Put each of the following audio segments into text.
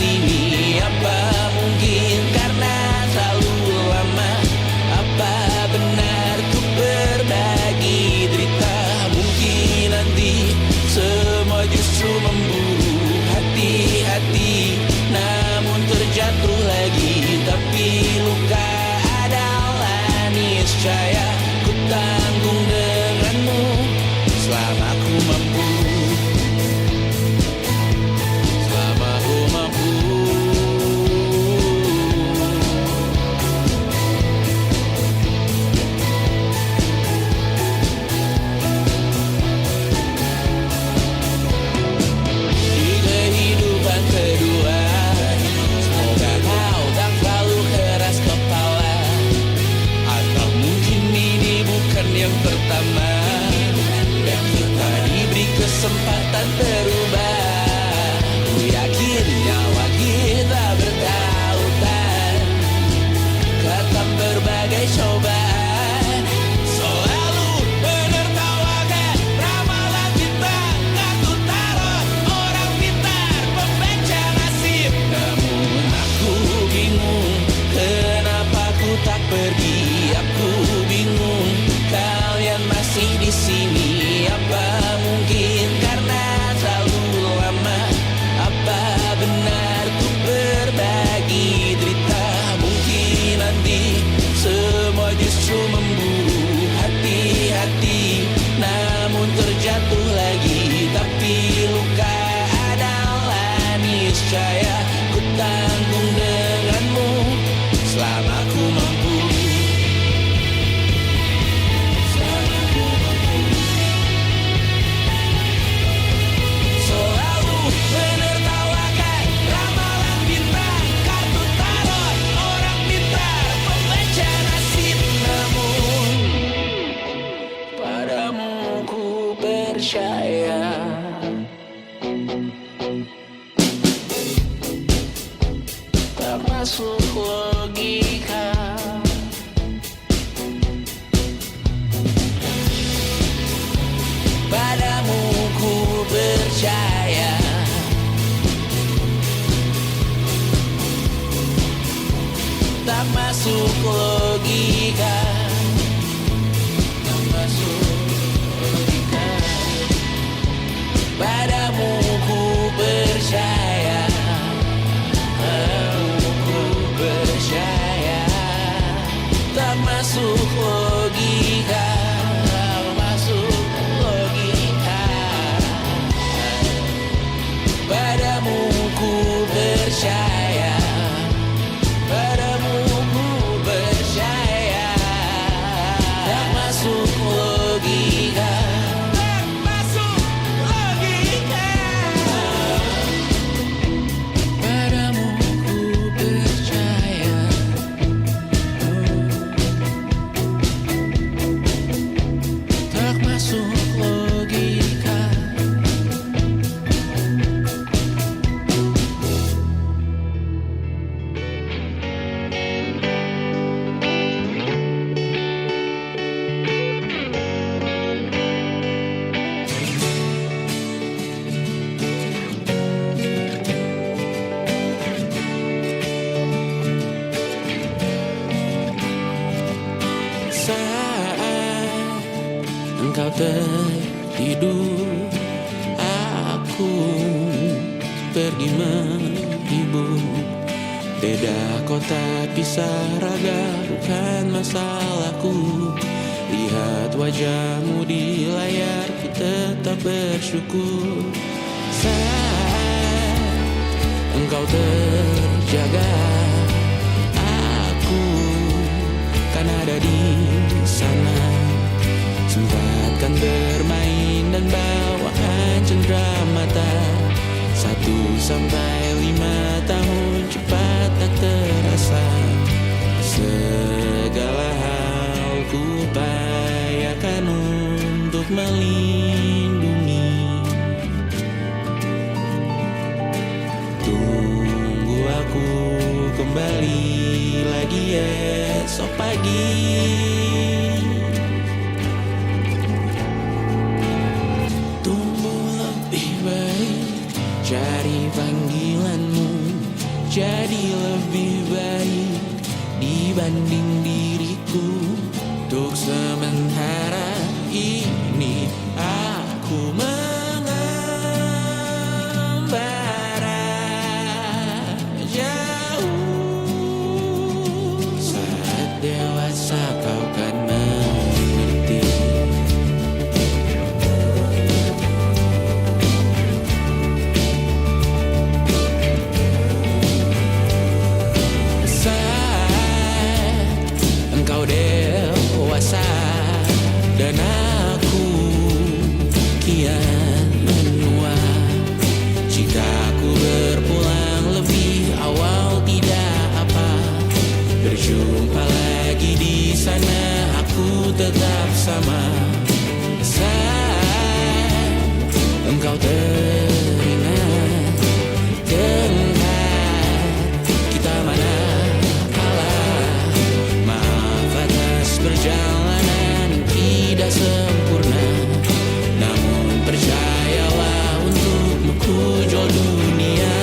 sini. Apa mungkin karena terlalu lama? Apa benar ku berbagi derita? Mungkin nanti semua justru memburu hati-hati, namun terjatuh lagi. Tapi luka adalah niscaya, ku tanggung denganmu selama ku mampu. Selama ku mampu. Di kehidupan kedua, semoga kau tak terlalu keras kepala. Atau mungkin ini bukan yang pertama, dan kita diberi kesempatan berubah. Ku yakin nyawa kita bertautan, kata berbagai cobaan. Selalu menertawakan ramalan cinta, ngaku taruh orang pintar pembaca nasib. Namun aku bingung, kenapa ku tak pergi. Aku bingung, kalian masih di sini. Apa mungkin karena terlalu lama? Apa benar ku berbagi derita? Mungkin nanti semua justru memburu hati-hati, namun terjatuh lagi. Tapi luka adalah niscaya, ku tanggung denganmu selama ku mampu. Selama ku mampu. Selalu menertawakan ramalan bintang, kartu tarot orang pintar pembaca nasib. Namun padamu ku percaya, tak masuk logika. Padamu ku percaya, tak masuk logika. Tak masuk logika. Padamu ku percaya, padamu ku percaya, tak masuk logika. Tak masuk logika. Padamu ku percaya, padamu ku percaya, tak masuk logika. Tak masuk logika. Padamu ku percaya, tak masuk logika. Saat engkau tertidur, aku pergi menghibur. Beda kota pisah raga bukan masalahku. Lihat wajahmu di layar, ku tetap bersyukur. Saat engkau terjaga, aku kan ada di sana. Sempatkan bermain dan bawaan cenderamata. 1-5 tahun cepat tak terasa. Segala hal ku upayakan untuk melindungi. Tunggu aku kembali lagi esok pagi. Tumbuh lebih baik, cari panggilanmu jadi lebih baik dibanding diriku. Untuk sementara ini aku mengembara jauh. Saat dewasa kau kan mengerti. Saat engkau dewasa dan aku kian menua. Jika aku berpulang lebih awal tidak apa. Berjumpa lagi di sana, aku tetap sama. Saat engkau teringat tentang kita mana kalah. Maaf atas perjalanan tidak sempurna, namun percayalah untukmu ku jual dunia.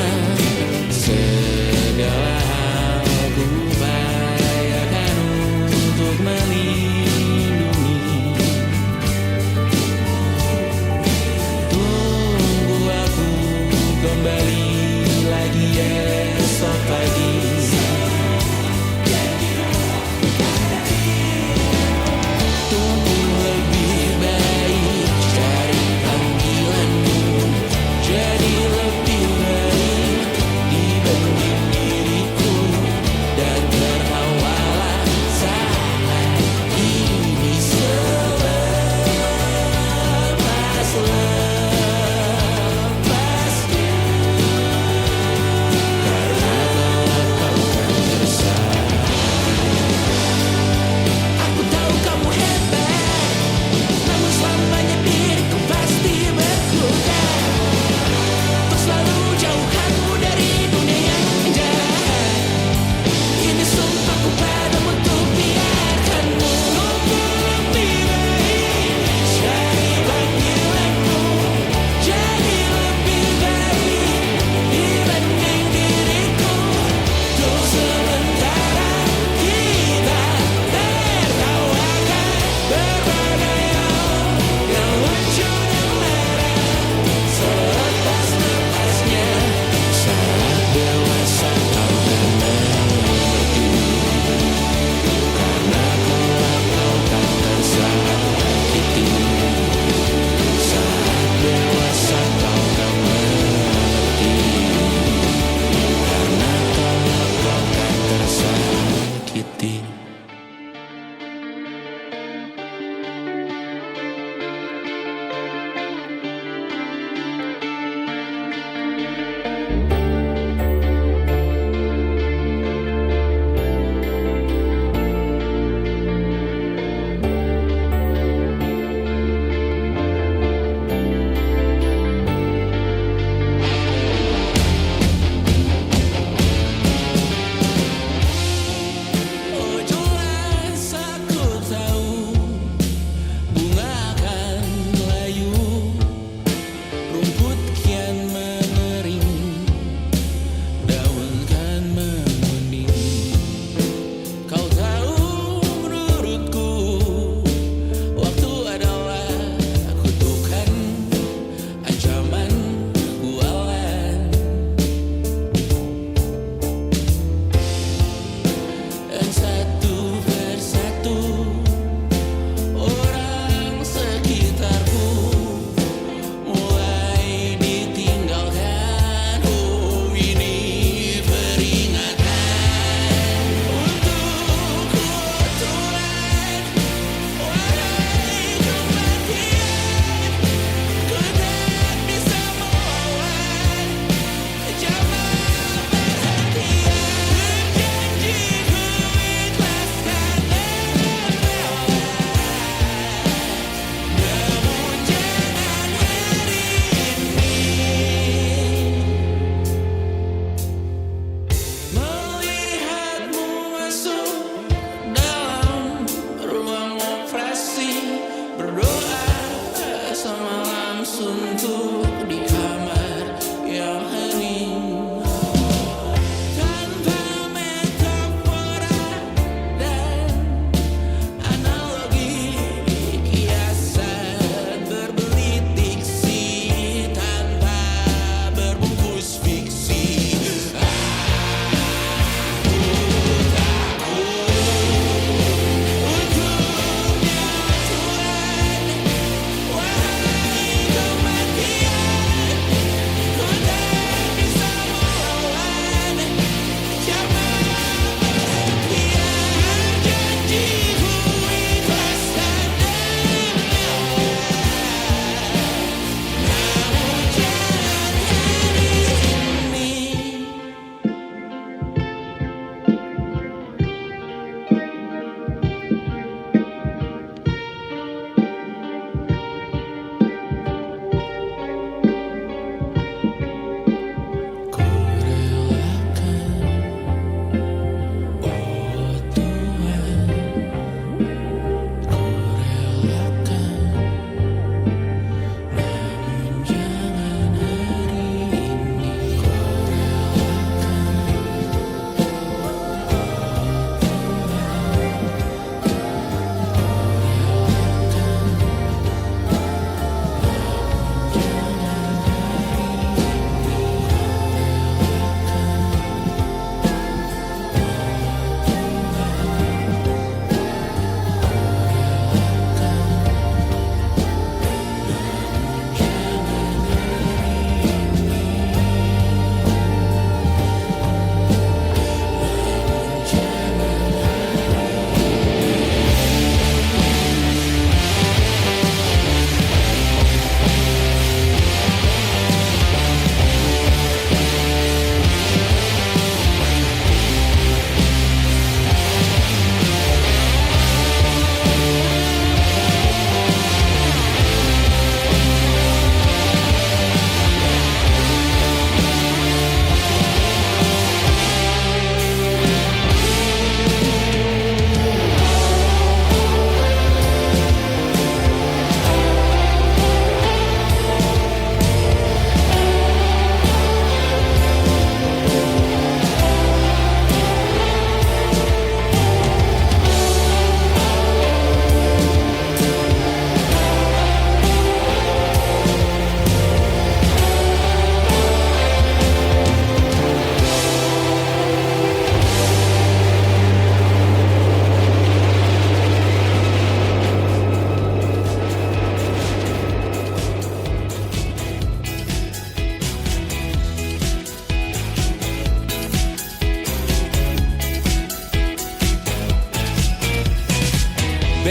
Segala hal ku bayarkan untuk melindungi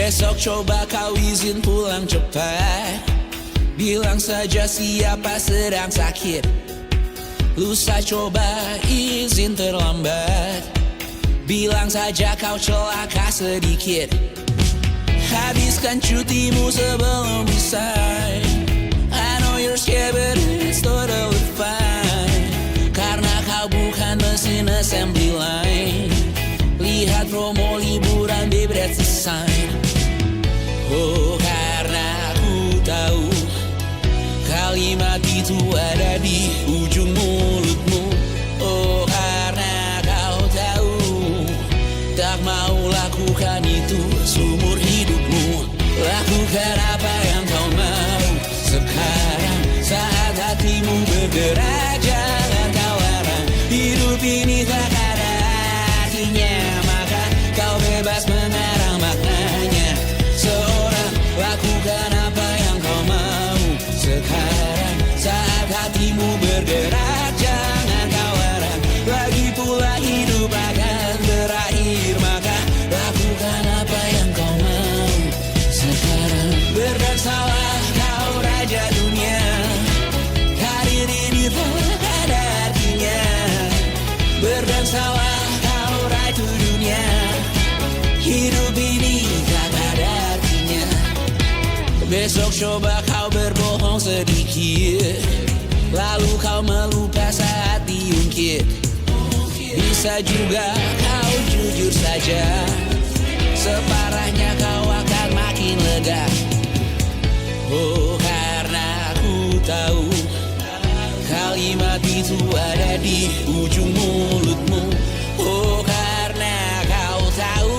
Besok coba kau izin pulang cepat. Bilang saja siapa sedang sakit. Lusa coba izin terlambat. Bilang saja kau celaka sedikit. Habiskan cutimu sebelum bisa. I know you're scared but it's totally fine. Karena kau bukan mesin assembly line. Lihat promo liburan babe, that's a sign. Oh, karena aku tahu kalimat itu ada di ujung mulutmu. Oh, karena kau tahu tak mau lakukan itu seumur hidupmu. Lakukan apa yang kau mau sekarang saat hatimu bergerak. Jangan kau larang, hidup ini tak ada artinya, maka kau bebas mengarang maknanya. Seorang lakukan apa yang kau mau sekarang saat hatimu bergerak. Jangan kau larang, lagi pula hidup akan berakhir, maka lakukan apa yang kau mau sekarang. Berdansalah kau raja dunia, karir ini tak ada artinya. Berdansalah kau ratu dunia, hidup ini tak ada artinya. Besok coba kau berbohong sedikit, lalu kau melupa saat diungkit. Bisa juga kau jujur saja, separahnya kau akan makin lega. Oh, karena aku tahu kalimat itu ada di ujung mulutmu. Oh, karena kau tahu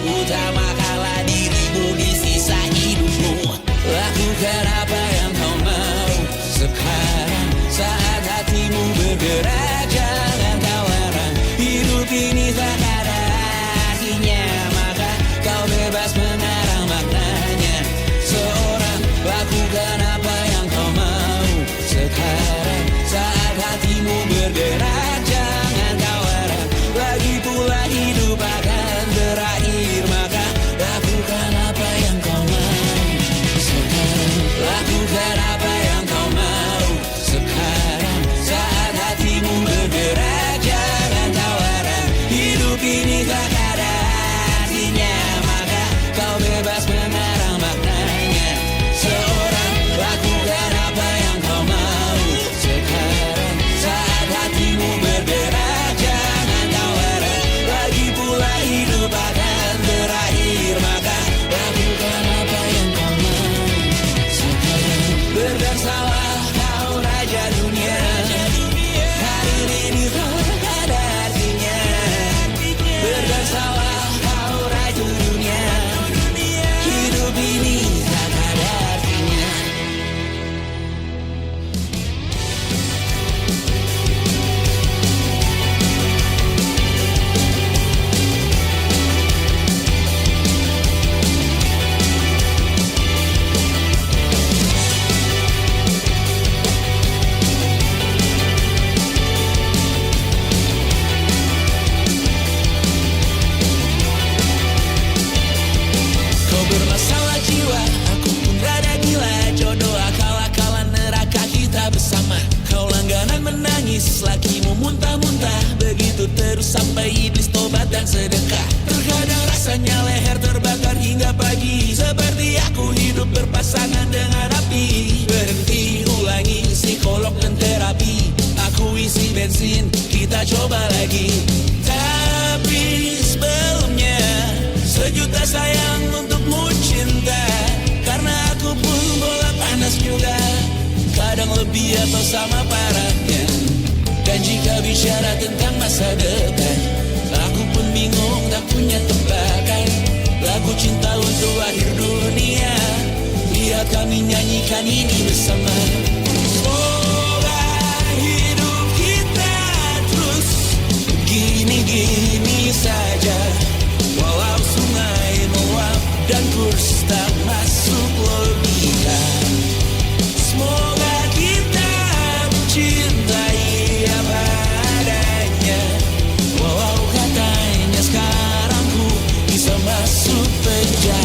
utamakanlah dirimu di sisa hidupmu. Lakukan apa yang kau mau sekarang saat hatimu bergerak. Jangan kau larang, hidup ini tak ada artinya, maka kau bebas mengarang maknanya. Seorang lakukan apa yang kau mau sekarang saat hatimu bergerak. Jangan kau larang, lagi pula hidup akan berakhir, maka lakukan apa yang kau mau sekarang. Lakukan apa yang kau mau sekarang saat hatimu bergerak. Jangan kau larang, hidup ini tak ada artinya, maka kau bebas mengarang maknanya. Seorang lakukan apa yang kau mau sekarang saat hatimu bergerak. Jangan kau larang, lagi pula hidup akan berakhir, maka lakukan apa yang kau mau sekarang. Berdansalah kau raja dunia, karir ini tak ada artinya. Berdansalah kau ratu dunia, hidup ini tak ada artinya. Kau bermasalah jiwa, aku pun rada gila. Jodoh akal-akalan neraka kita bersama. Kau langganan menangis, lakimu muntah-muntah. Begitu terus sampai iblis tobat dan sedekah. Terkadang rasanya leher terbakar hingga pagi, seperti aku hidup berpasangan dengan api. Berhenti, ulangi psikolog dan terapi. Aku isi bensin, kita coba lagi. Tapi sebelumnya sejuta sayang untukmu cinta. Karena aku pun bola panas juga, kadang lebih atau sama parahnya. Dan jika bicara tentang masa depan, aku pun bingung tak punya tebakan. Lagu cinta untuk akhir dunia, lihat kami nyanyikan ini bersama. Semoga hidup kita terus gini-gini saja, walau sungai meluap dan kurs tak masuk logika. Semoga kita mencintai apa adanya, walau katanya sekarang ku bisa masuk penjara.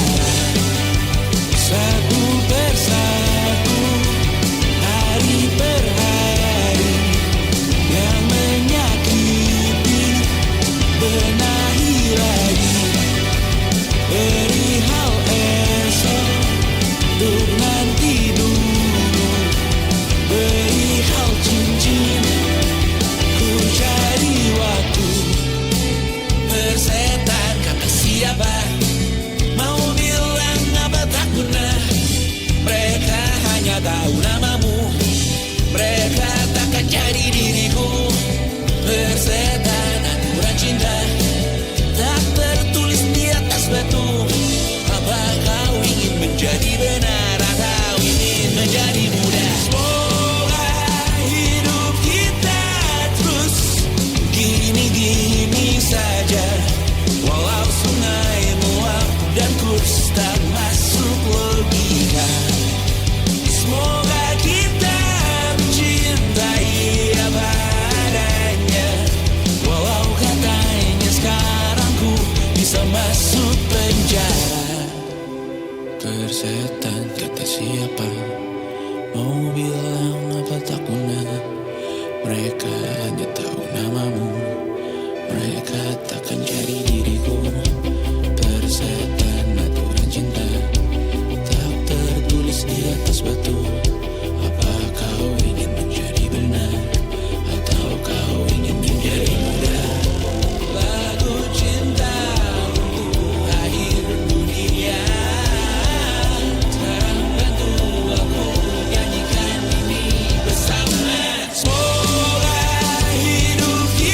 setan kata siapa. Mau bilang apa tak guna. Mereka hanya tahu namamu. Mereka takkan cari diriku. Persetan aturan cinta tak tertulis di atas batu. Apa kau ingin menjadi benar, atau kau ingin menjadi muda? Lagu cinta untuk akhir dunia. Sekarang bantu aku nyanyikan ini bersama. Semoga hidup kita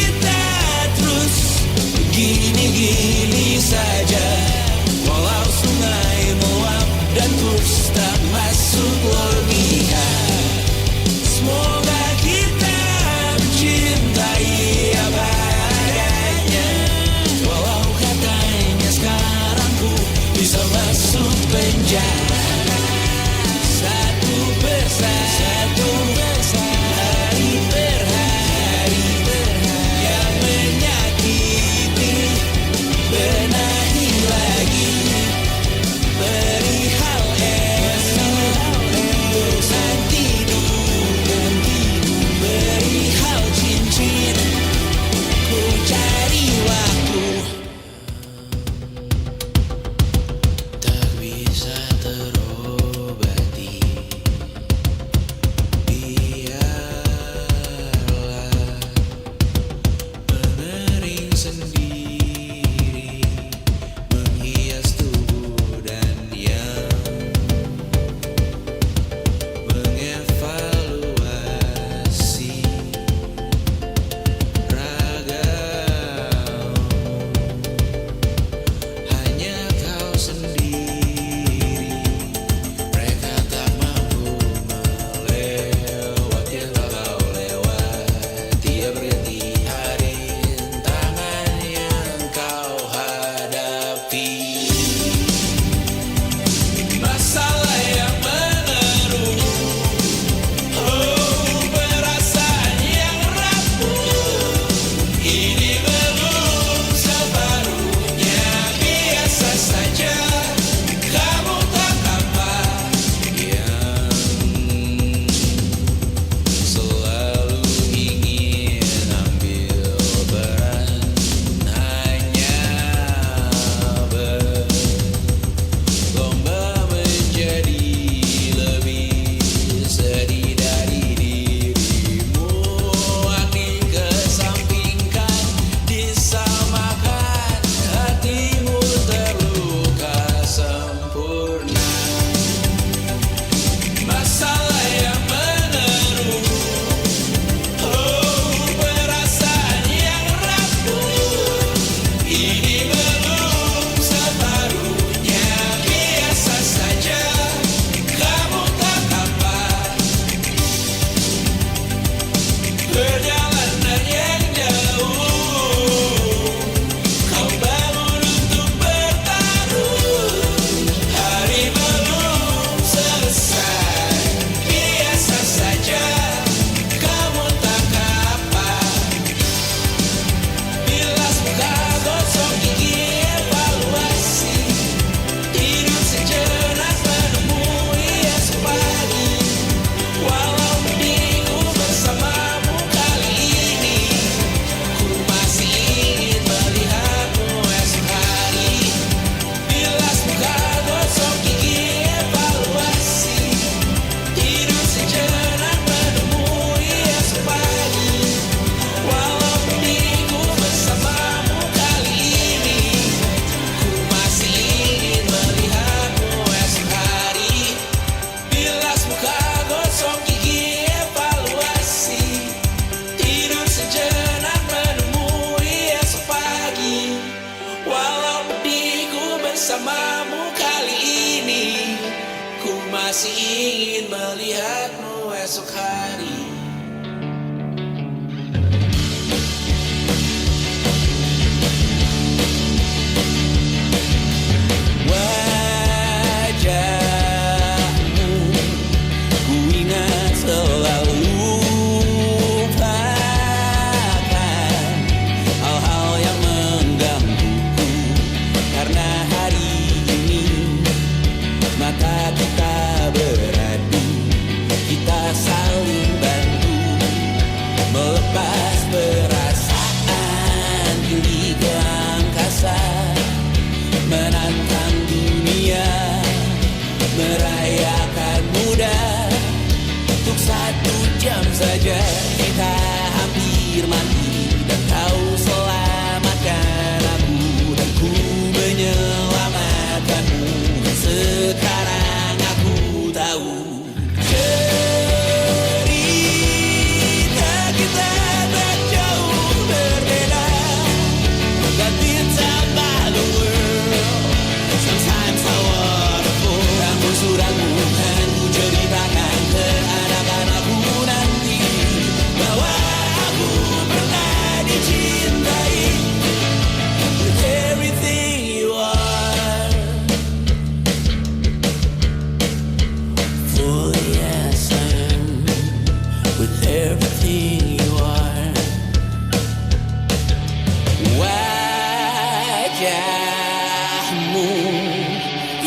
wajahmu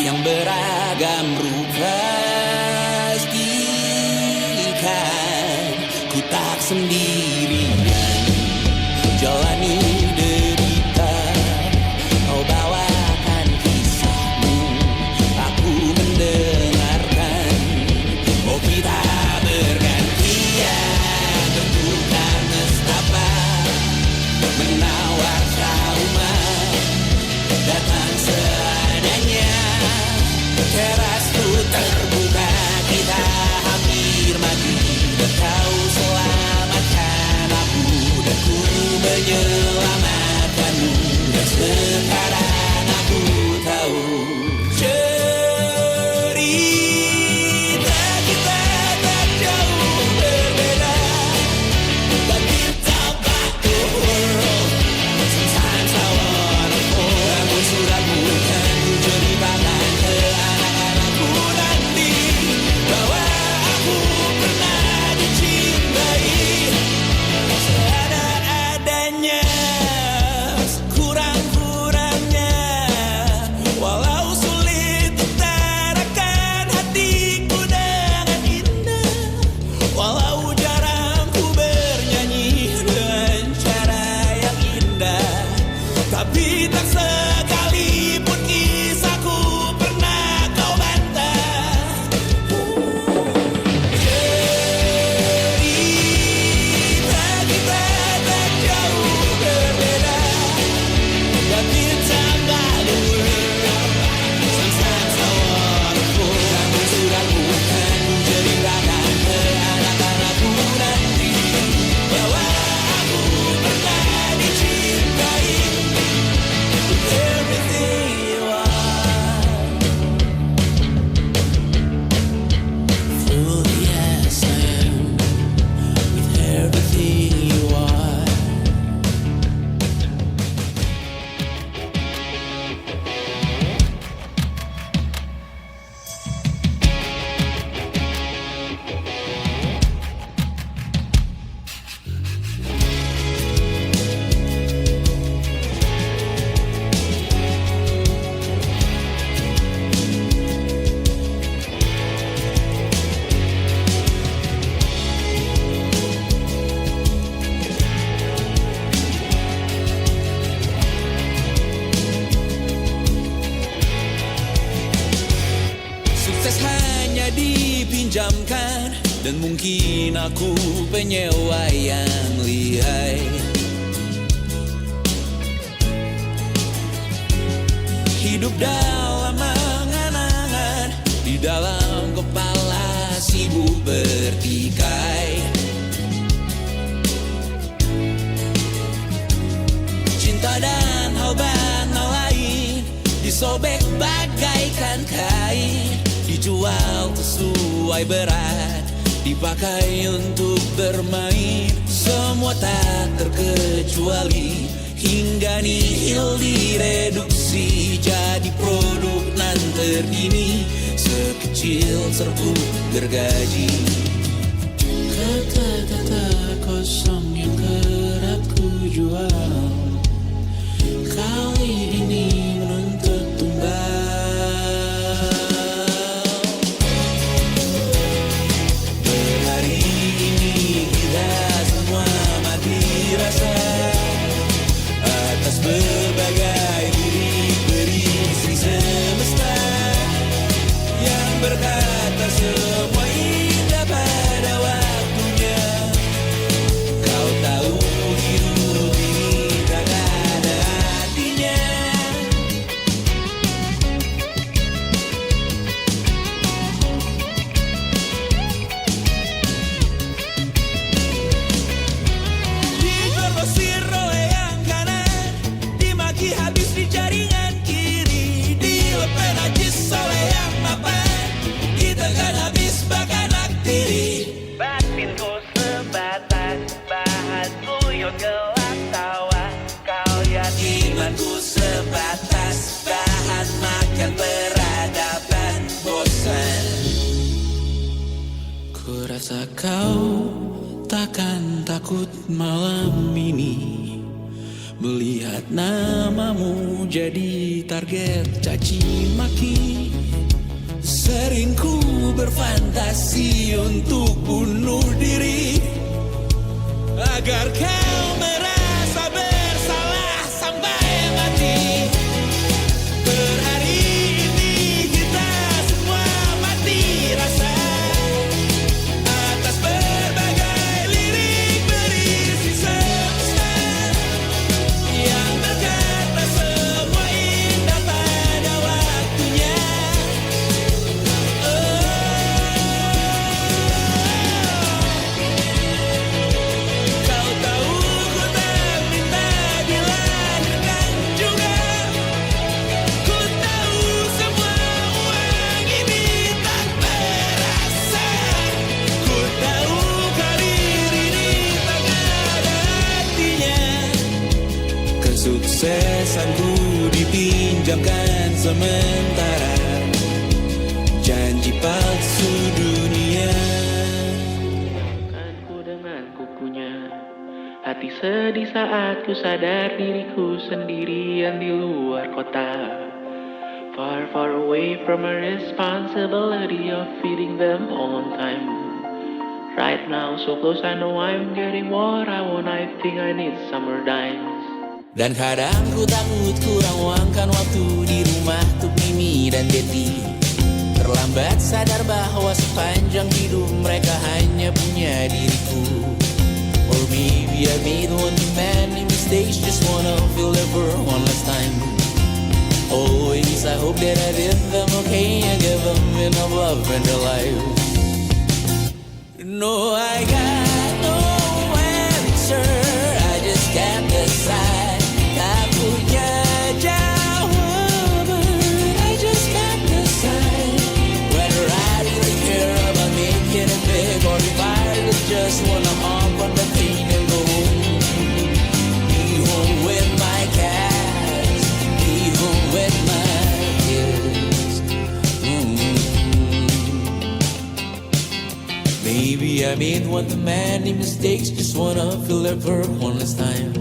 yang beragam rupa, pastikan ku tak sendirian jalani derita. Kau bawakan kisahmu, aku mendengarkan. Oh kita bergantian tentukan nestapa, menawar trauma datang seadanya. Terasku terbuka, kita hampir mati, dan kau selamatkan aku, dan ku menyelamatkanmu. Dan sekarang aku tahu cerita kita tak jauh berbeda, but kita back the world. Sometimes I wanna fall. Namun suratmu kan ku ceritakan ke anak-anakku nanti bahwa aku pernah dicintai seadanya, kurang-kurangnya. Walau sulit utarakan hatiku dengan indah, walau jarang ku bernyanyi dengan cara yang indah, tapi tak sekalipun kisahku pernah kau bantah. Cerita kita tak jauh berbeda, but kita malu. Sometimes I wanna fall. Namun suratmu kan ku ceritakan ke anak-anakku nanti bahwa aku pernah dicintai. Everything you are, fully as I am, with everything you are. Sukses hanya dipinjamkan, dan mungkin aku penyewa yang lihai. Hidup dalam angan-angan, di dalam kepala sibuk bertikai. Cinta dan hal banal lain disobek bagaikan kain, dijual sesuai berat, dipakai untuk bermain. Semua tak terkecuali hingga nihil direduksi jadi produk nan terdini, sekecil serbuk gergaji. Kata-kata kosong yang kerap ku jual kali ini menuntut tumbal. Hari ini kita semua mati rasa atas berbagai lirik berisi semesta yang berkata semua indah pada waktunya. Kau tahu hidup ini tak ada artinya. Digerosir oleh yang kanan, dimaki habis di jaringan kiri, dilepeh najis oleh yang mapan, ditekan habis bak anak tiri. Batinku sebatas bahan kuyuk gelap tawa, kau lihat Imanku sebatas bahan makan peradaban bosan. Ku rasa kau takkan takut malam ini Melihat namamu jadi target caci maki, sering ku berfantasi untuk bunuh diri agar kau merasa bersalah sampai mati. Per hari ini kita semua mati rasa atas berbagai lirik berisi semesta yang berkata semua indah pada waktunya. Kau tahu ku tak minta dilahirkan juga. Ku tahu semua uang ini tak berasa. Ku tahu karir ini tak ada artinya. Kesuksesanku dipinjamkan sementara, janji palsu dunia. Ku dengan kukunya, hati sedih saat ku sadar diriku sendirian di luar kota. Far, far away from a responsibility of feeding them on time. Right now, so close, I know I'm getting what I want. I think I need summer dimes. Dan kadang ku takut kurang uangkan waktu di rumah untuk Mimi dan Betty. Terlambat sadar bahwa sepanjang hidup mereka hanya punya diriku. Or maybe I made one too many mistakes, just wanna feel ever one last time. Always I hope that I did them okay and give them enough love in their life. No, I got no answer, I just can't decide. Tak punya jawaban, I just can't decide whether I really care about making it big or if I just wanna hop on the plane and go home. Be home with my cats, be home with my kids. Maybe I made one too many mistakes, just wanna feel ever one last time.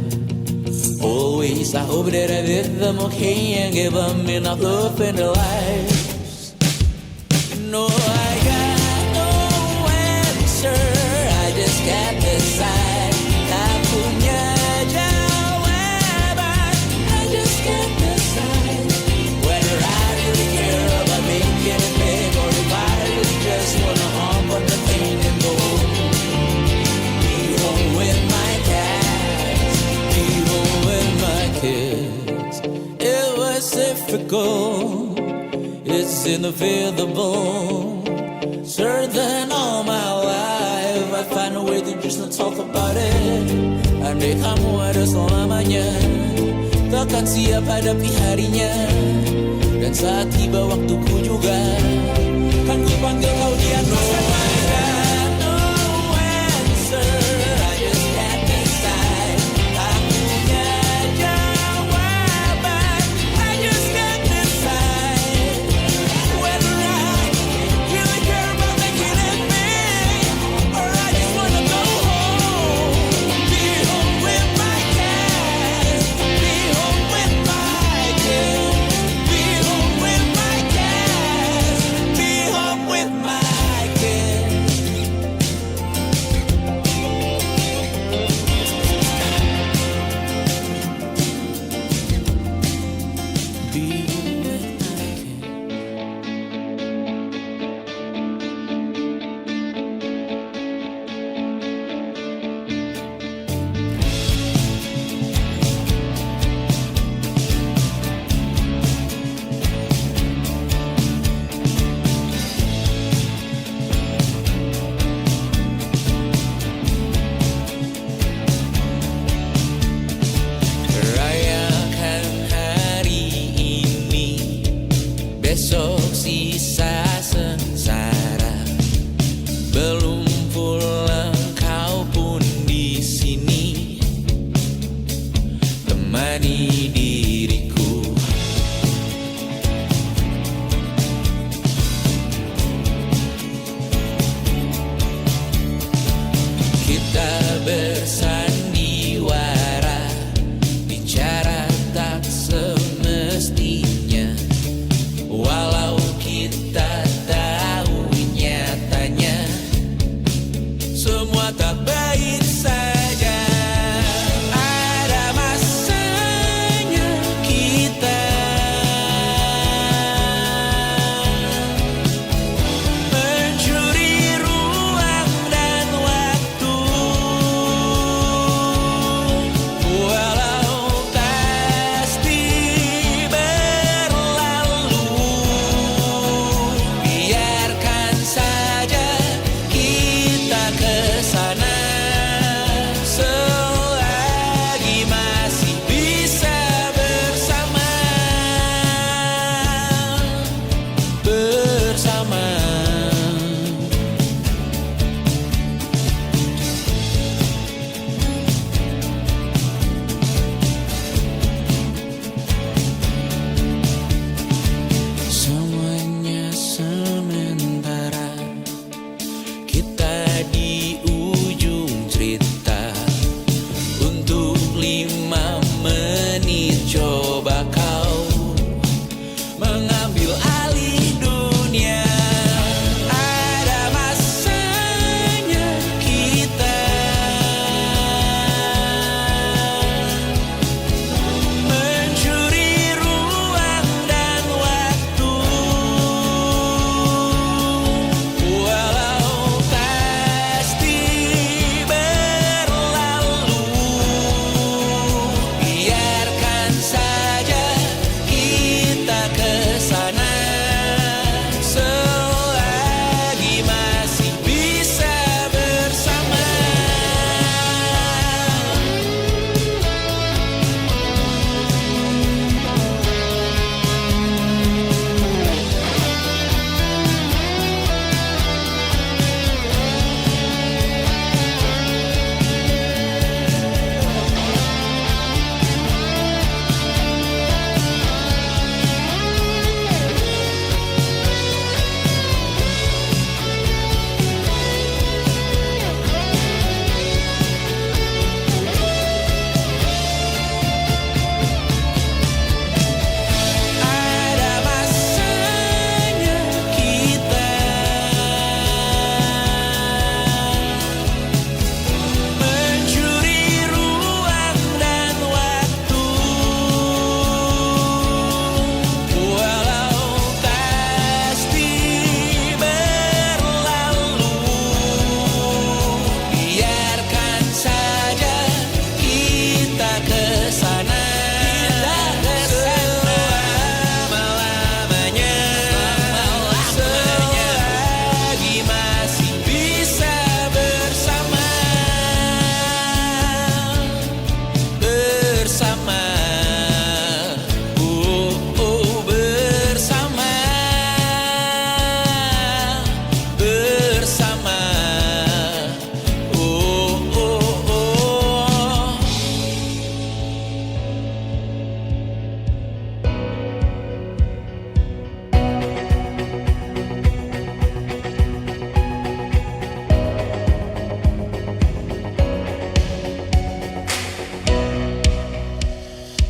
Always I hope that I did them okay and gave them enough love in their lives. No, I got no answer, I just can't decide. Tak punya jawaban, I just can't decide whether I really care about making it big or if I really just wanna hop on the plane and go home. Be home with my cats, be home with my kids. It was difficult, it's inevitable. Certain all my life I find a way to just not talk about it. Andai kamu ada selamanya, takkan siap hadapi harinya. Dan saat tiba waktuku juga, kan ku panggil kau di atas tangga. No answer, I just can't decide. Tak punya jawaban, I just can't decide whether I really care about making it big or I just wanna go home. Be home with my cats, be home with my kids, be home with my cats, be home with my kids. Be home with my kids. Rayakan hari ini, besok sisa sengsara. Belum pulang kau pun di sini, temani diriku. Kita bersandiwara di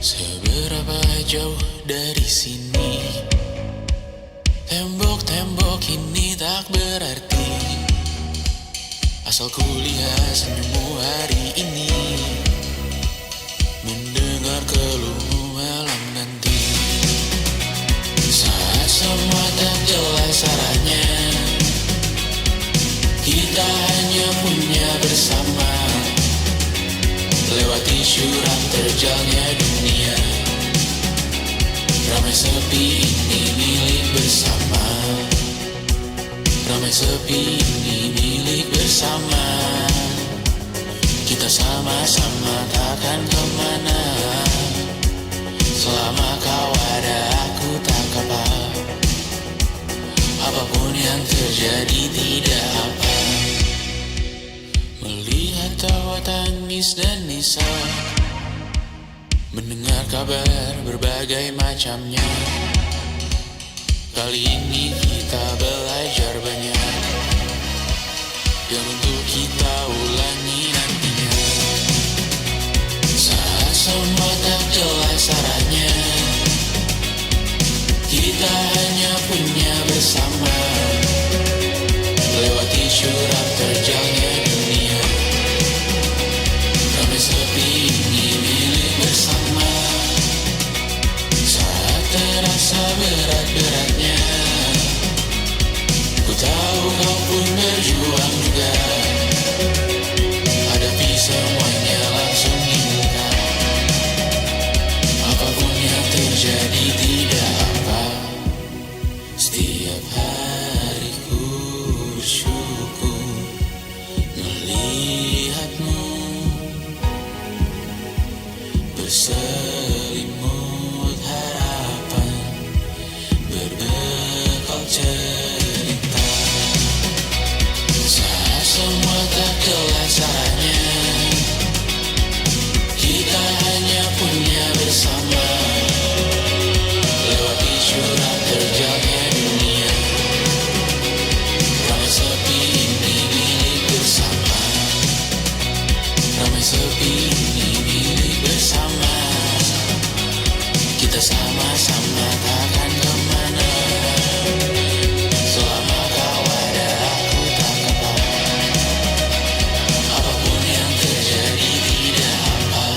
Seberapa jauh dari sini, tembok-tembok ini tak berarti, asal ku lihat senyummu hari ini, mendengar keluhmu malam nanti. Saat semua tak jelas arahnya, kita hanya punya bersama, lewati syurang terjalnya dunia. Ramai sepi ini milik bersama, ramai sepi ini milik bersama. Kita sama-sama takkan kemana, selama kau ada aku tak apa. Apapun yang terjadi tidak apa. Melihat tawa tangis dan nisa, mendengar kabar berbagai macamnya. Kali ini kita belajar banyak, yang untuk kita ulangi nantinya. Saat semua tak jelas arahnya, kita hanya punya bersama, lewati syurang terjalnya dunia. Ramai sepi ini milik bersama, saat terasa berat-beratnya, ku tahu kau pun berjuang juga. Hadapi semuanya langsung hilangkan, apapun yang terjadi tidak apa. Setiap hari ku bersyukur melihatmu berselimut harapan, berbekal cerita. Saat semua tak jelas arahnya, kita hanya punya bersama, lewati syurang terjalnya dunia. Ramai sepi ini milik bersama, ramai sepi ini milik bersama. Kita sama-sama takkan kemana, selama kau ada aku tak apa. Apapun yang terjadi tidak apa.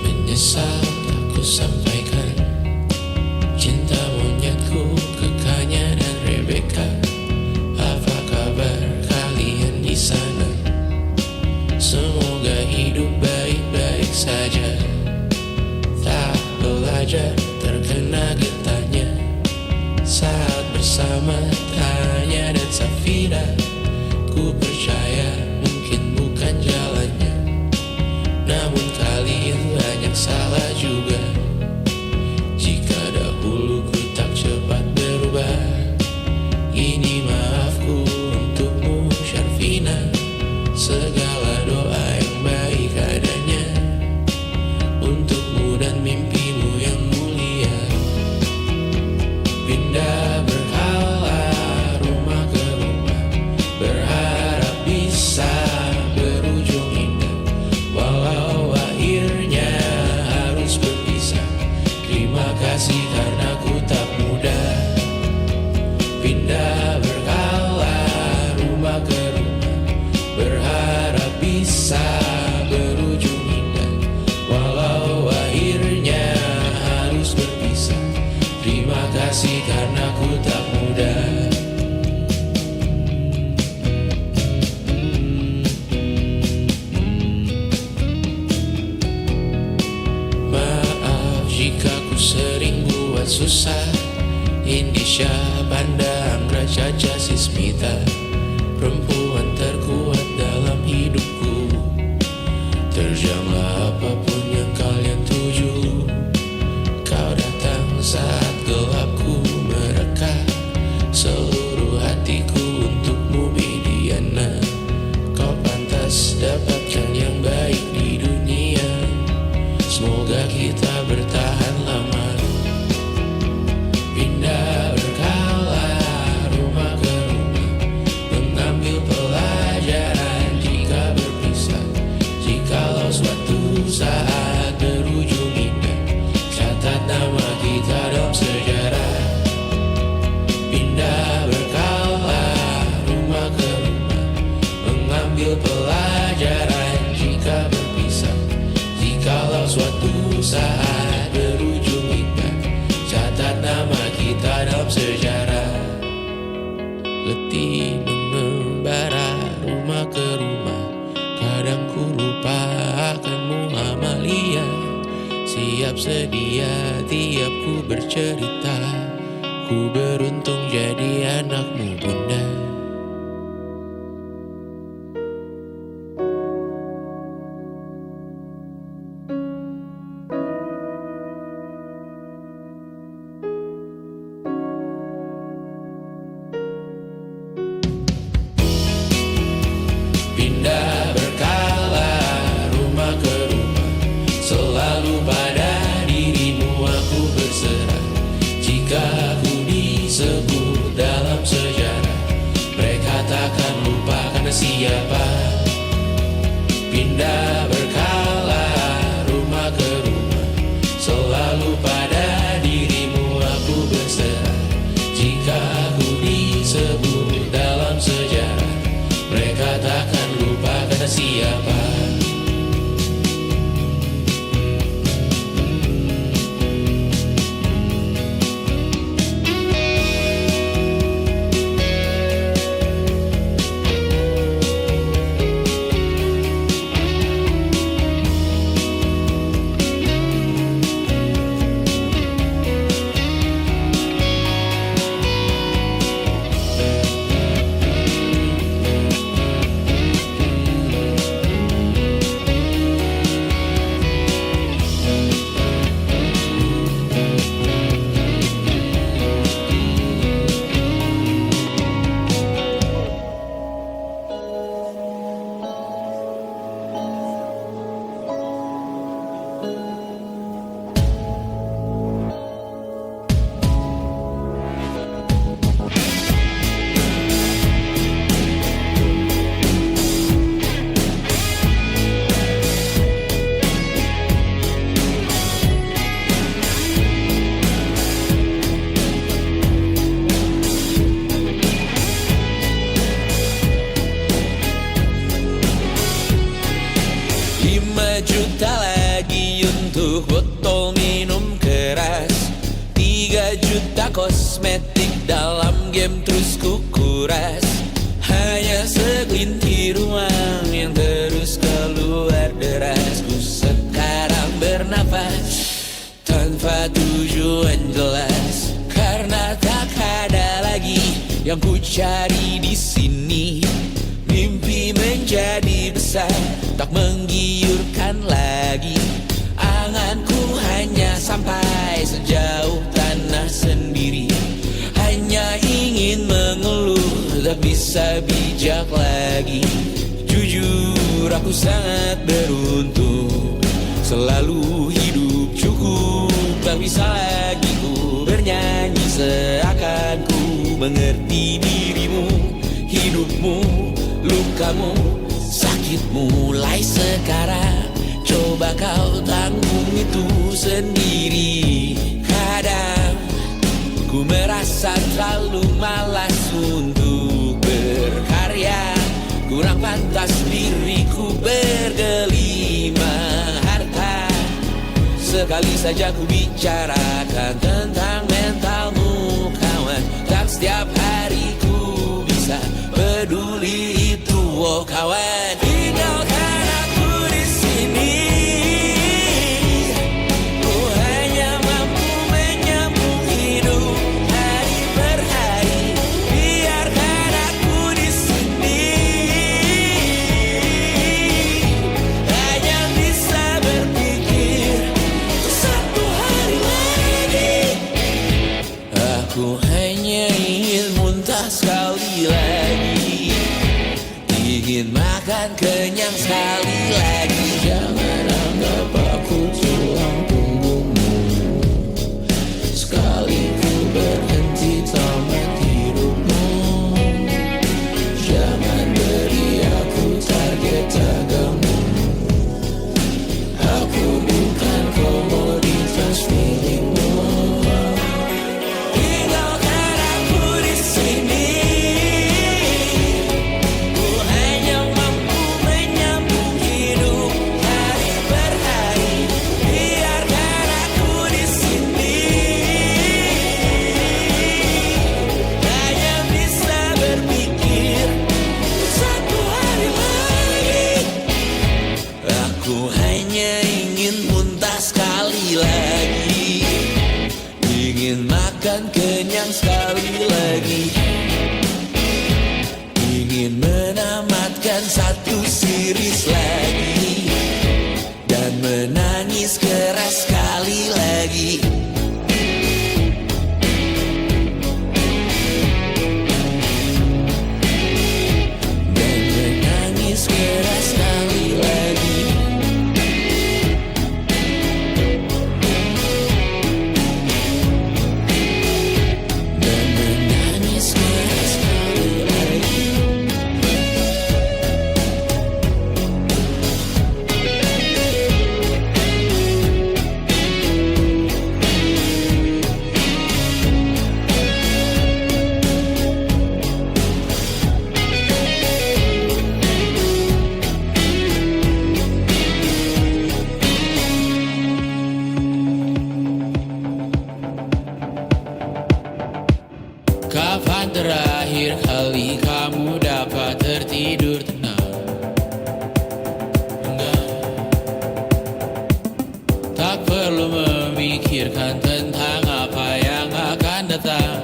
Menyesal tak ku sampaikan cinta monyetku ke Kanya dan Rebecca. Apa kabar kalian di sana? Semoga hidup baik-baik saja. Tak belajar terkena getahnya saat bersama Tanya dan Safira. Ku percaya mungkin bukan jalannya, namun kalian banyak salah juga. Jika dahulu ku tak cepat berubah, ini maafku untukmu Syarfina. Segala doa yang baik adanya untukmu dan mimpimu yang mulia. Pindah berhala rumah ke rumah, berharap bisa berujung indah, walau akhirnya harus berpisah. Terima kasih karena ku tak mudah. Pindah berhala rumah ke rumah, berharap bisa berujung indah, walau akhirnya harus berpisah. Terima kasih karena ku tak mudah. Maaf jika ku sering buat susah. Indisha, Banda, Anggra, Caca, Sismita, perempuan terkuat dalam hidupku. Terjanglah apapun yang kalian tuju. Kau datang saat gelapku mereka, seluruh hatiku untukmu Mediana. Kau pantas dapatkan yang baik di dunia. Semoga kita bertahan lama. Pindah berkah ambil pelajaran jika berpisah. Jikalau suatu saat berujung hikmat, catat nama kita dalam sejarah. Letih mengembara rumah ke rumah, kadang ku lupa akanmu Amalia. Siap sedia tiap ku bercerita, ku beruntung jadi anakmu bunda. Pindah berkala rumah ke rumah, selalu pada dirimu aku berserah. Jika aku disebut dalam sejarah, mereka takkan lupa karena siapa. Pindah berkala rumah ke rumah, selalu pada dirimu aku berserah. Jika aku disebut dalam sejarah, mereka takkan lupa kata siapa. Juta lagi untuk botol minum keras, 3 juta kosmetik dalam game terus ku kuras. Hanya segelintir uang yang terus keluar deras. Ku sekarang bernafas tanpa tujuan jelas, karena tak ada lagi yang ku cari di sini. Mimpi menjadi besar, tak menggiurkan lagi. Anganku hanya sampai sejauh tanah sendiri. Hanya ingin mengeluh, tak bisa bijak lagi. Jujur aku sangat beruntung, selalu hidup cukup. Tak bisa lagi ku bernyanyi seakan ku mengerti dirimu. Hidupmu, lukamu, sakitmu mulai sekarang. Coba kau tanggung itu sendiri. Kadang ku merasa terlalu malas untuk berkarya. Kurang pantas diriku bergelimang harta. Sekali saja ku bicarakan tentang mentalmu kawan. Tak setiap hari ku bisa peduli itu, oh kawan. Tinggalkan aku di sini. Ku hanya mampu menyambung hidup hari per hari. Biarkan aku di sini. Hanya bisa berpikir untuk satu hari lagi. Aku hanya ingin muntah sekali lagi, ingin makan kenyang sekali lagi. Jangan anggap aku tulang punggungmu. Sekali ku berhenti tamat hidupmu. Jangan beri aku target daganganmu. Aku bukan komoditas milikmu. Tinggalkan aku di sini. Ku hanya mampu nonton satu series lagi dan menangis keras sekali lagi. Dan menangis keras sekali lagi. Dan menangis keras sekali lagi. Kapan terakhir kali kamu dapat tertidur tenang? Enggak. Tak perlu memikirkan tentang apa yang akan datang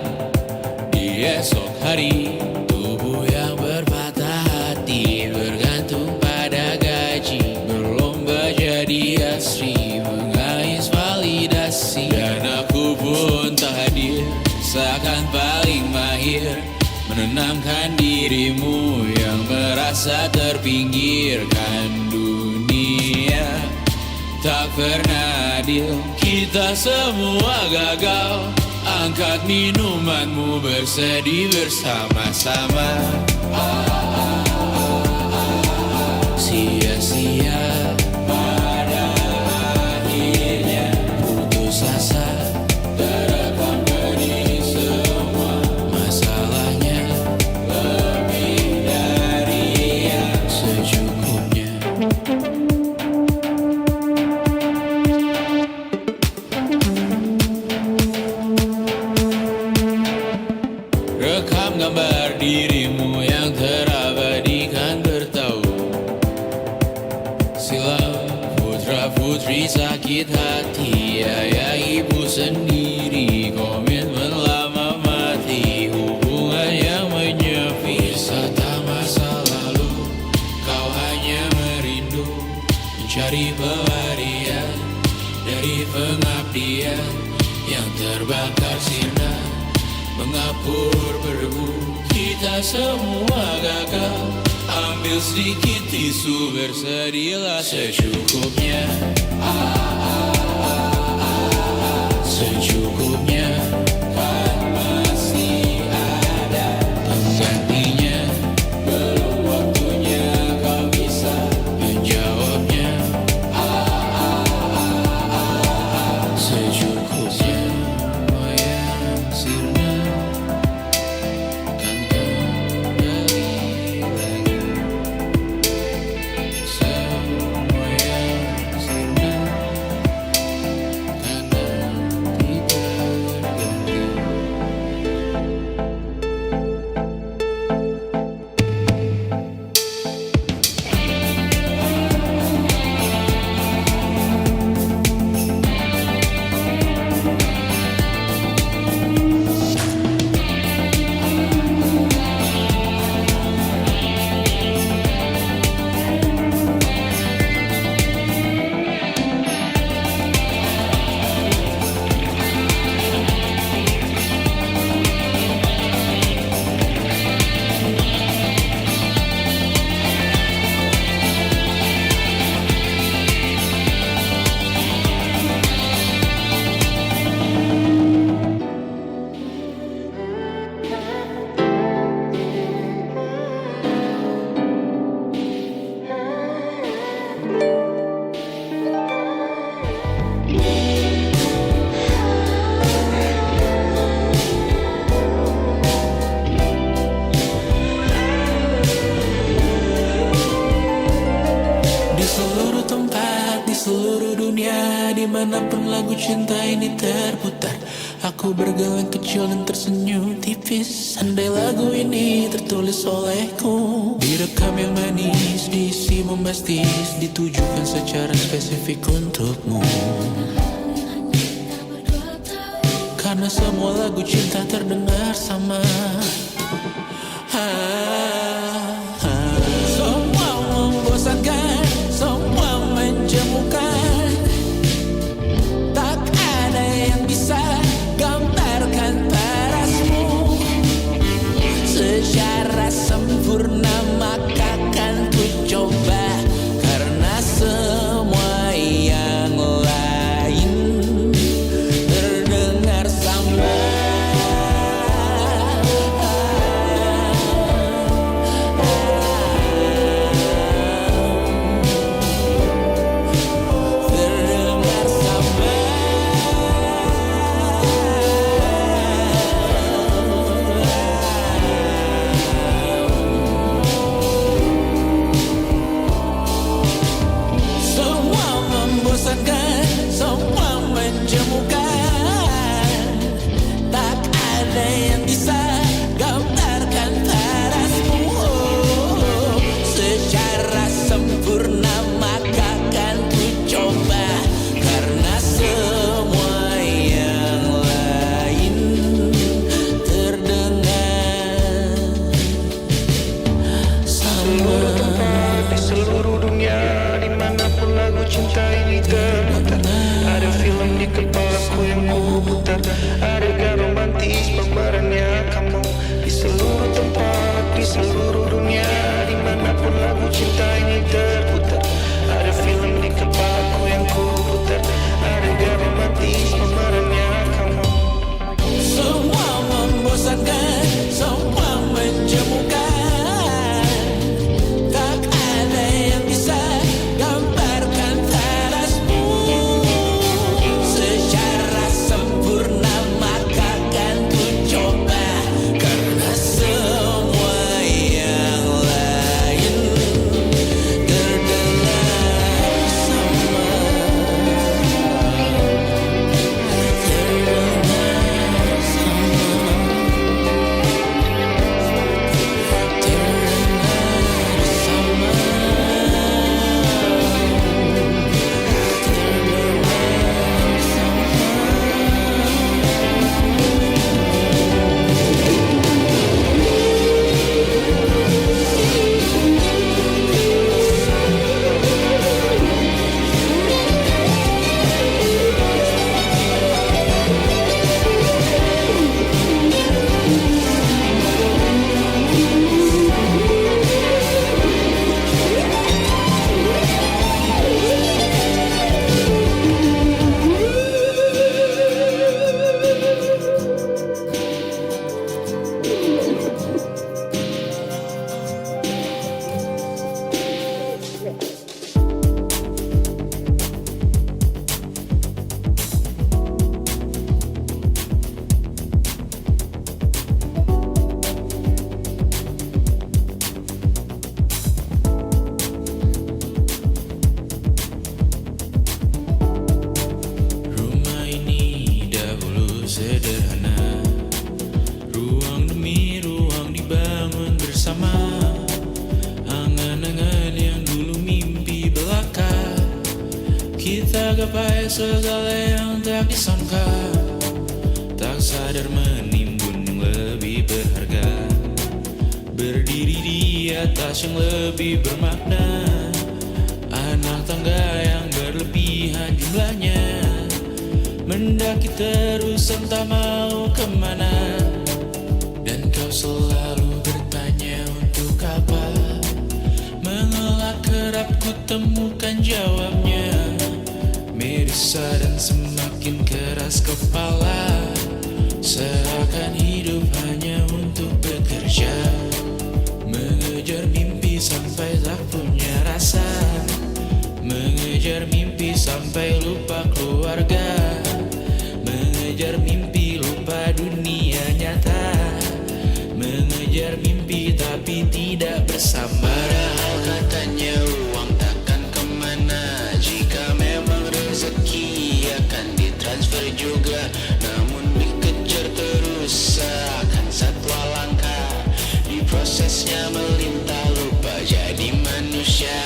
di esok hari. Tubuh yang berpatah hati bergantung pada gaji, berlomba jadi asri, mengais validasi. Dan aku pun tak hadir, seakan paling mahir menenangkan dirimu yang merasa terpinggirkan dunia. Tak pernah adil, kita semua gagal. Angkat minumanmu, bersedih bersama-sama. Sia-sia pada akhirnya putus asa. Terekam benih semua masalahnya, lebih dari yang secukupnya. Rekam gambar dirimu yang terabadikan bertahun silam. Putra-putri sakit hati, ayah ibu sendiri, komitmen lama mati, hubungan yang menyepi. Wisata masa lalu, kau hanya merindu, mencari pelarian dari pengabdian yang terbakar sirna, mengapur berdebu. Kita semua gagal. Ambil sedikit tisu, bersedihlah secukupnya. Secukupnya, kan masih ada penggantinya. Belum waktunya kau bisa menjawabnya. Secukupnya, wayang sirna kan kembali lagi. Semua yang sirna kan nanti terganti. Dimanapun lagu cinta ini terputar, aku bergeleng kecil dan tersenyum tipis. Andai lagu ini tertulis olehku, direkam yang manis, diisi bombastis, ditujukan secara spesifik untukmu. Karena semua lagu cinta terdengar sama. cinta ini terputar. Ada film di kepalaku yang ku putar. Adegan romantis pemerannya kamu di seluruh tempat, di seluruh dunia, dimanapun lagu cinta ini terputar. Ada film di kepalaku yang ku putar. Adegan romantis pemerannya kamu. Semua membosankan, semua menjemukan. Tak ada yang bisa gambarkan terasmu secara sempurna, maka kan ku coba. Karena semua yang lain terdengar sama. Rumah ini dahulu sederhana, ruang demi ruang dibangun bersama. Angan-angan yang dulu mimpi belaka, kita gapai segala yang tak disangka. Tak sadar menimbun yang lebih berharga, berdiri di atas yang lebih bermakna. Anak tangga yang berlebihan jumlahnya, mendaki terus entah mau kemana. Dan kau selalu bertanya untuk apa, mengelak kerap ku temukan jawabnya. Merisa dan semakin keras kepala, seakan hidup hanya untuk bekerja, mengejar mimpi sampai tak punya rasa, mengejar mimpi sampai lupa keluarga, mengejar mimpi lupa dunia nyata, mengejar mimpi tapi tidak bersama. Padahal katanya uang takkan kemana, jika memang rezeki akan ditransfer juga. Namun dikejar terus seakan satwa langka, di prosesnya melintah lupa jadi manusia.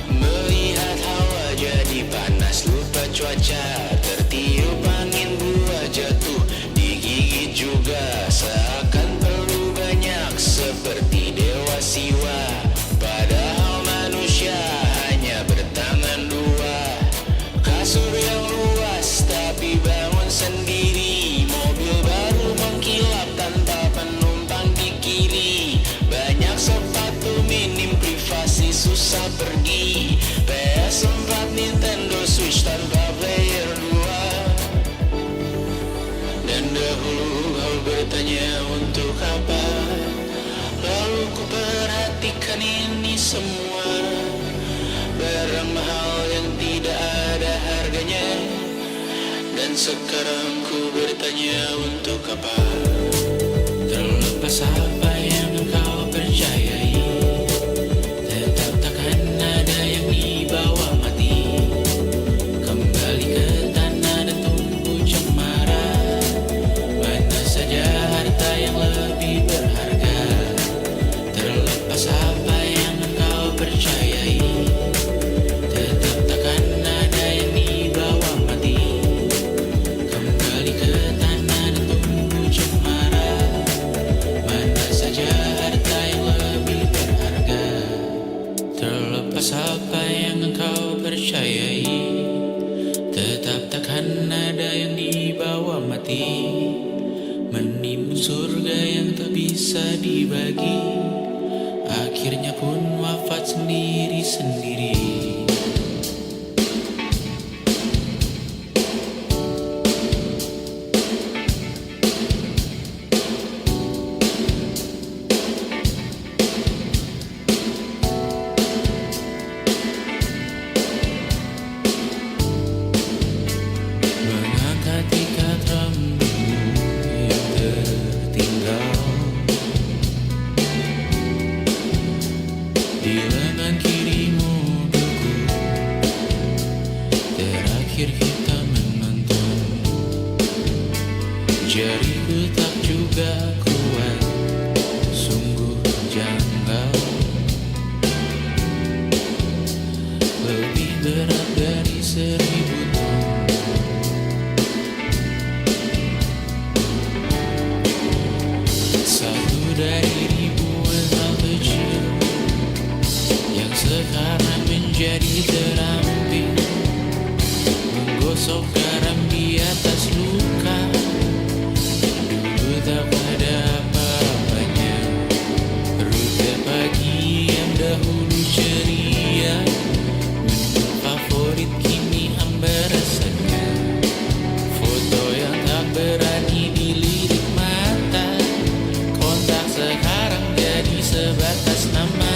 Melihat hawa jadi panas lupa cuaca, tertiup angin buah jatuh digigit juga. Seakan perlu banyak seperti dewa siwa, padahal manusia hanya bertangan dua. Kasur yang luas tapi bangun sendiri, mobil baru mengkilap tanpa penumpang di kiri. Banyak sepatu minim privasi susah pergi, PS4 Nintendo Switch tanpa player 2. Dan dahulu kau bertanya untuk apa, lalu ku perhatikan ini semua. Barang mahal yang tidak ada harganya, dan sekarang ku bertanya untuk apa. Terlepas apa yang engkau percayai, tetap takkan ada yang dibawa mati. Kembali ke tanah dan tunggu cemara, mana saja harta yang lebih berharga. Terlepas apa yang engkau percayai, tetap takkan ada yang dibawa mati. Kembali ke tanah dan tunggu cemara, mana saja harta yang lebih berharga. Terlepas apa yang engkau percayai, dibagi, akhirnya pun wafat sendiri-sendiri. Mengangkat ikat rambutmu yang tertinggal di lengan kirimu beku. Terakhir kita menonton, jariku tak juga kuat, sungguh janggal. Lebih berat dari 1000 ton. Satu dari ribuan hal kecil yang sekarang menjadi terampil, menggosok garam di atas luka. Dulu tak ada apa-apanya, rute pagi yang dahulu ceria, menu favorit kini hambar rasanya. Foto yang tak berani dilirik mata, kontak sekarang jadi sebatas nama.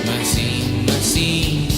Masing-masing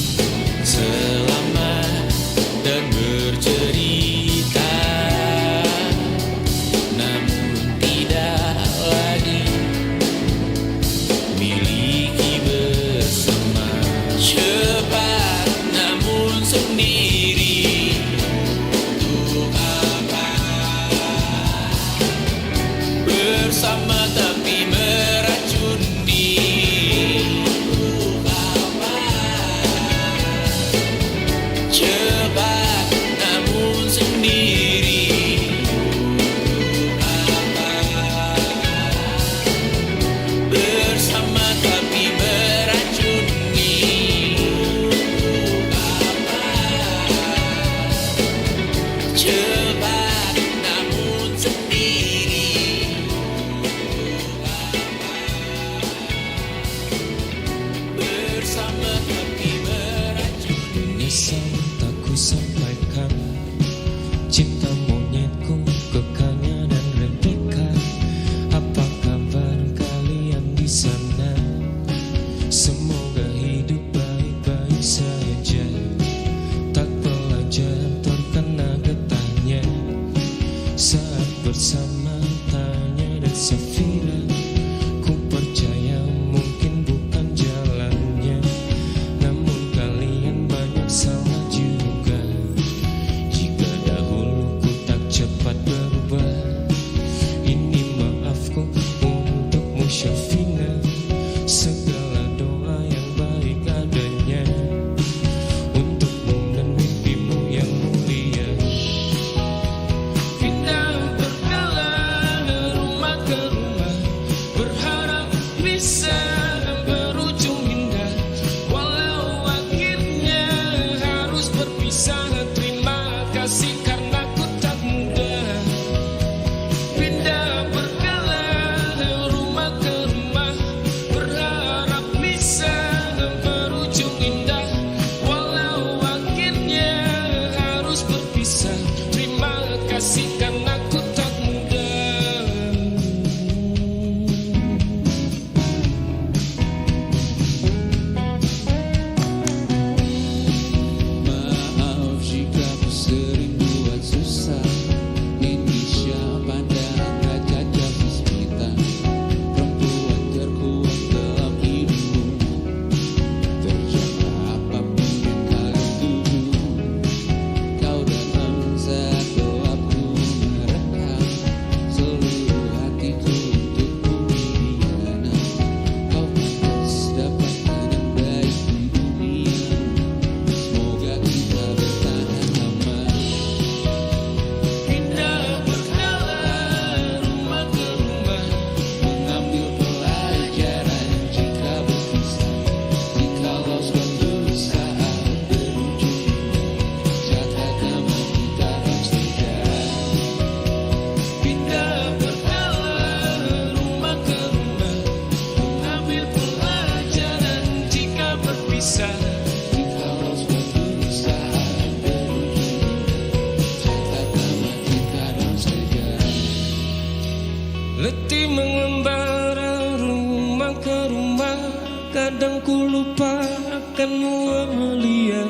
melupakanmu Amelia.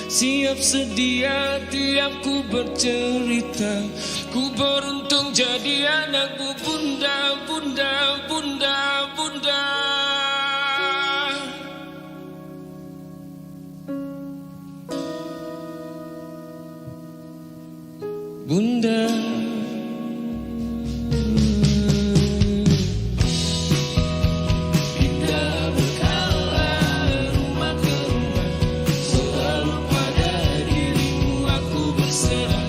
Siap sedia tiap ku bercerita. Ku beruntung jadi anakku bunda, bunda, bunda, bunda. Bunda. Selalu pada dirimu aku berserah.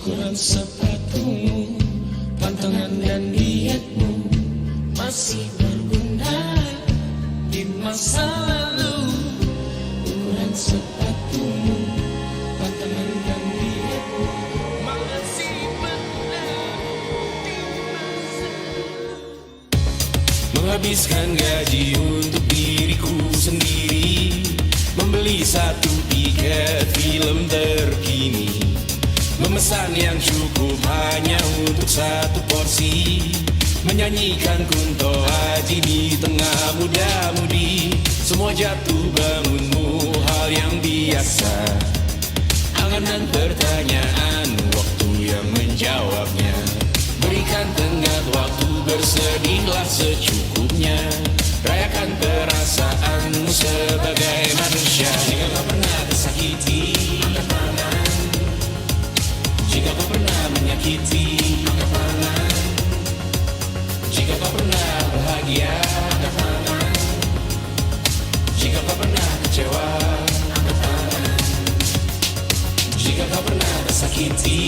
ukuran sepatumu, pantangan dan dietmu masih berguna di masa lalu. Ukuran sepatumu, pantangan dan dietmu masih berguna di masa lalu. Menghabiskan gaji untuk diriku sendiri, membeli satu tiket film terkini, memesan yang cukup hanya untuk satu porsi, menyanyikan kunto haji di tengah muda-mudi. Semua jatuh bangunmu hal yang biasa, angan dan pertanyaan, waktu yang menjawabnya. Berikan tenggat waktu, bersedihlah secukupnya, rayakan perasaanmu sebagai manusia. Jika kau pernah tersakiti, angkat tangan. Jika kau pernah menyakiti, angkat tangan. Jika kau pernah bahagia, angkat tangan. Jika kau pernah kecewa, angkat tangan. Jika kau pernah tersakiti,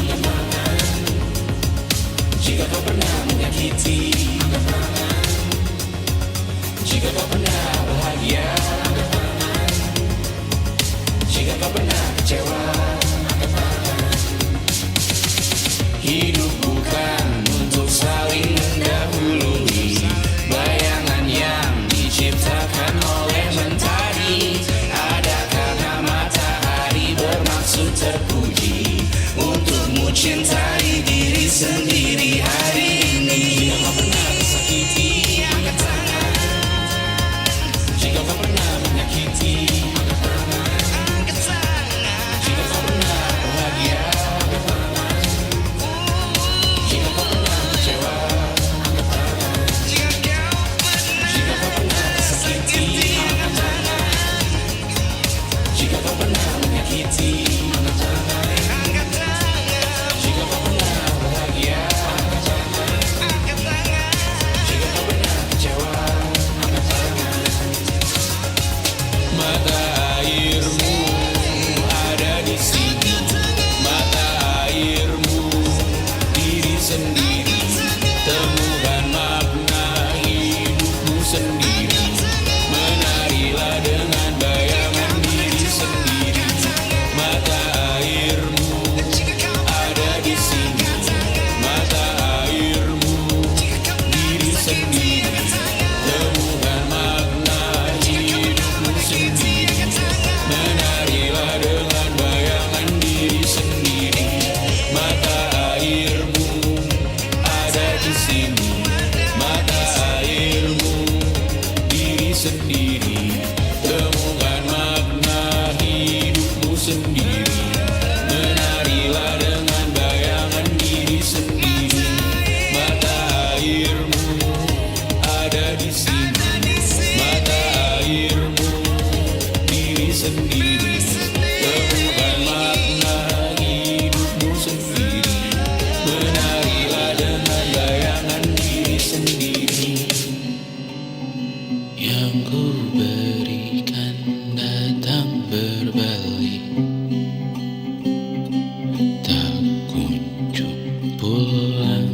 angkat tangan. Jika kau pernah menyakiti, angkat tangan. Jika kau pernah bahagia, angkat tangan. Jika kau pernah kecewa, angkat tangan. Hidup bukan untuk saling mendahului, bayangan yang diciptakan oleh mentari. Ada karena matahari bermaksud terpuji, untukmu cintai diri sendiri hari ini. Jika kau pernah tersakiti, angkat tangan. Jika kau pernah menyakiti, angkat tangan. Jika kau pernah bahagia, angkat tangan. Jika kau pernah kecewa, angkat tangan. Jika kau pernah tersakiti, angkat tangan. Jika kau pernah menyakiti, angkat tangan. Jika kau pernah bahagia, angkat tangan. Jika kau pernah kecewa, angkat tangan. Mata airmu ada di sini, mata airmu diri sendiri, temukan makna hidupmu sendiri, menarilah dengan bayangan diri sendiri. Mata airmu ada di sini, mata airmu diri sendiri, temukan makna hidupmu sendiri, menarilah dengan bayangan diri sendiri. Mata airmu ada di sini, mata airmu diri sendiri, temukan makna hidupmu sendiri, menarilah dengan bayangan diri sendiri. Mata airmu ada di sini, mata airmu diri sendiri, temukan makna hidupmu sendiri, menarilah dengan bayangan diri sendiri. Yang ku berikan datang berbalik, tak kunjung pulang.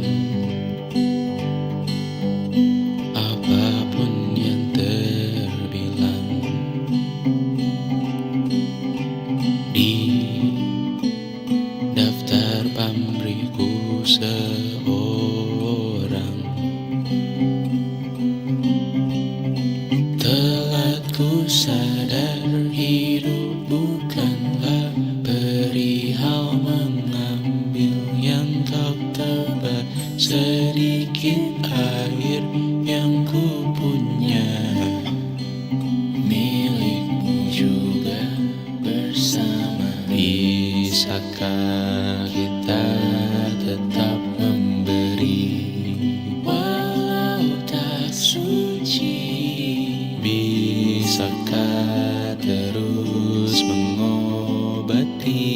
Apapun yang terbilang di daftar pamrihku seorang, telah ku sadar hidup bukanlah perihal mengambil yang kau tebar, sedikit air yang ku punya milikmu juga bersama. Bisakah kita tetap memberi walau tak suci? Bisakah terus mengobati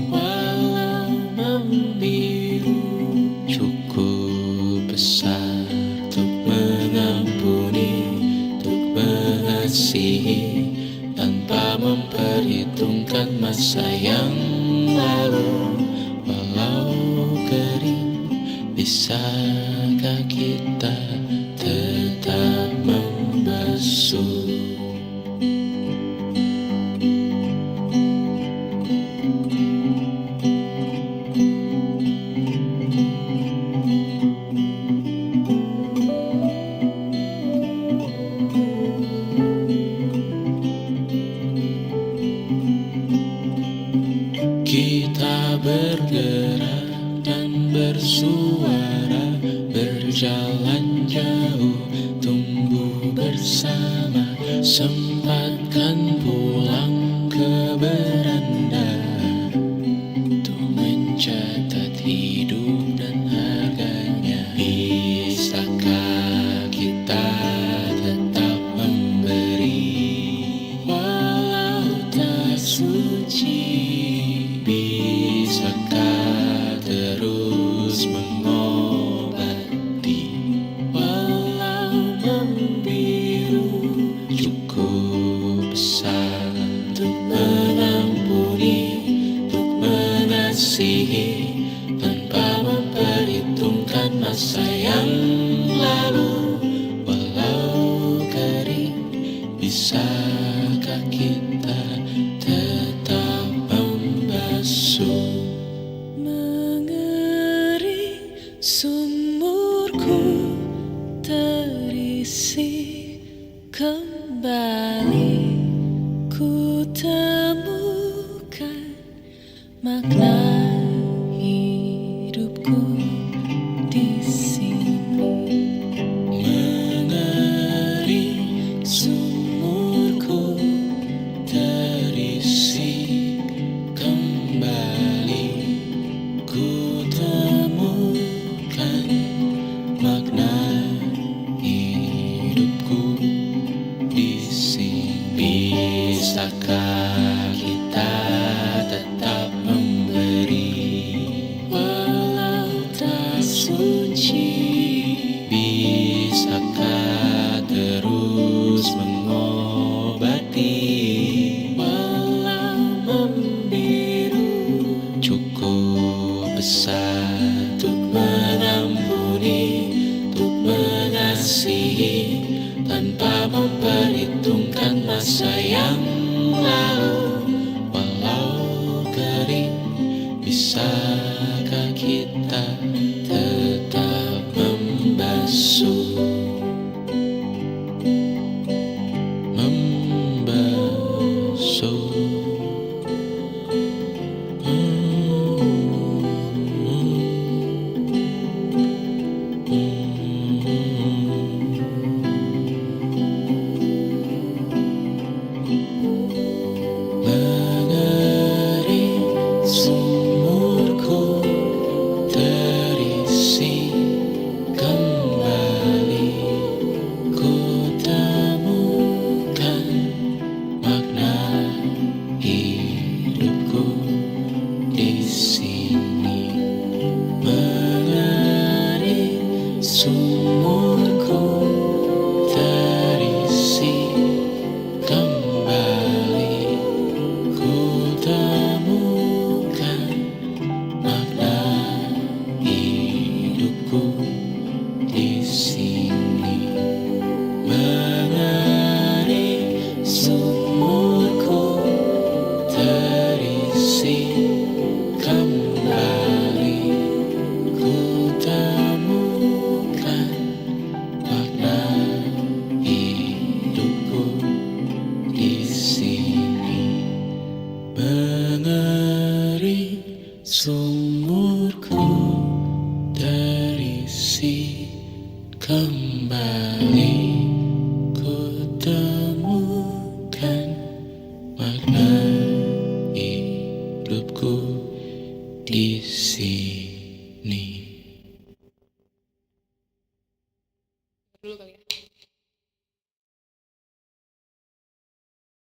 walau membiru? Cukup besar untuk mengampuni, untuk mengasihi, tanpa memperhitungkan masa yang lalu. bisakah kita tetap membasuh? Kita bergerak dan bersuara, berjalan jauh, tumbuh bersama. Sempatkan pulang ke beranda untuk mencatat hidup dan harganya. Bisakah kita tetap memberi walau tak suci? Bisakah terus mengobati walau membiru? Cukup besar untuk mengampuni, untuk mengasihi, tanpa memperhitungkan masa yang lalu. Walau kering, bisakah kita tetap membasuh? Mengering sumurku terisi kembali, ku temukan makna hidupku di sini. Mengering sumurku terisi kembali, ku temukan makna hidupku di sini. Bisakah kita tetap memberi walau tak suci? Bisakah terus mengobati walau membiru? Cukup besar untuk mengampuni, untuk mengasihi, tanpa memperhitungkan masa yang lalu. Walau kering, bisakah kita tetap membasuh? Membasuh. Mengering sumurku terisi kembali, ku temukan makna hidupku di sini. Mengering sumurku terisi kembali, ku temukan makna hidupku di sini. Mengering sumurku terisi kembali, ku temukan makna hidupku di sini. Mengering sumurku terisi kembali, ku temukan makna hidupku di sini.